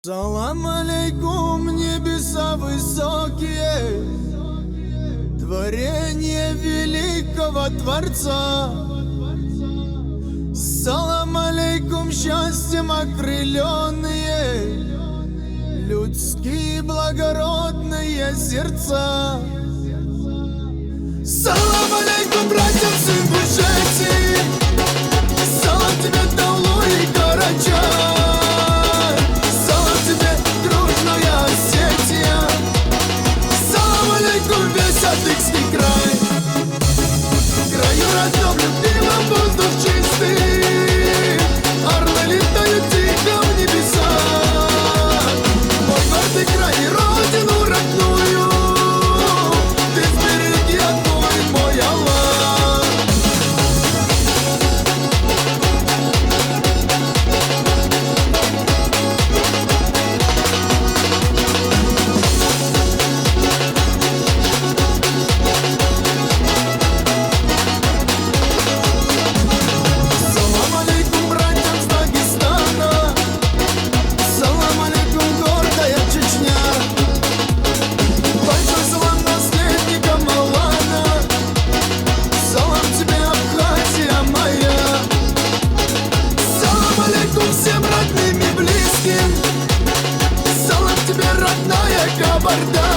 Салам алейкум, небеса высокие, творение великого Творца. Салам алейкум, счастьем окрыленные, людские благородные сердца. Салам алейкум, братьям, сын Буджети, салам тебе, Таулу и Карачай. Весь Адыгский край, краю родном, любимом, воздух чистый, орлы летают тихо в небеса. Мой гордый край и родину родную, ты сбереги огонь, мой Аллах. Всем родным и близким, салам тебе, родная Кабарда.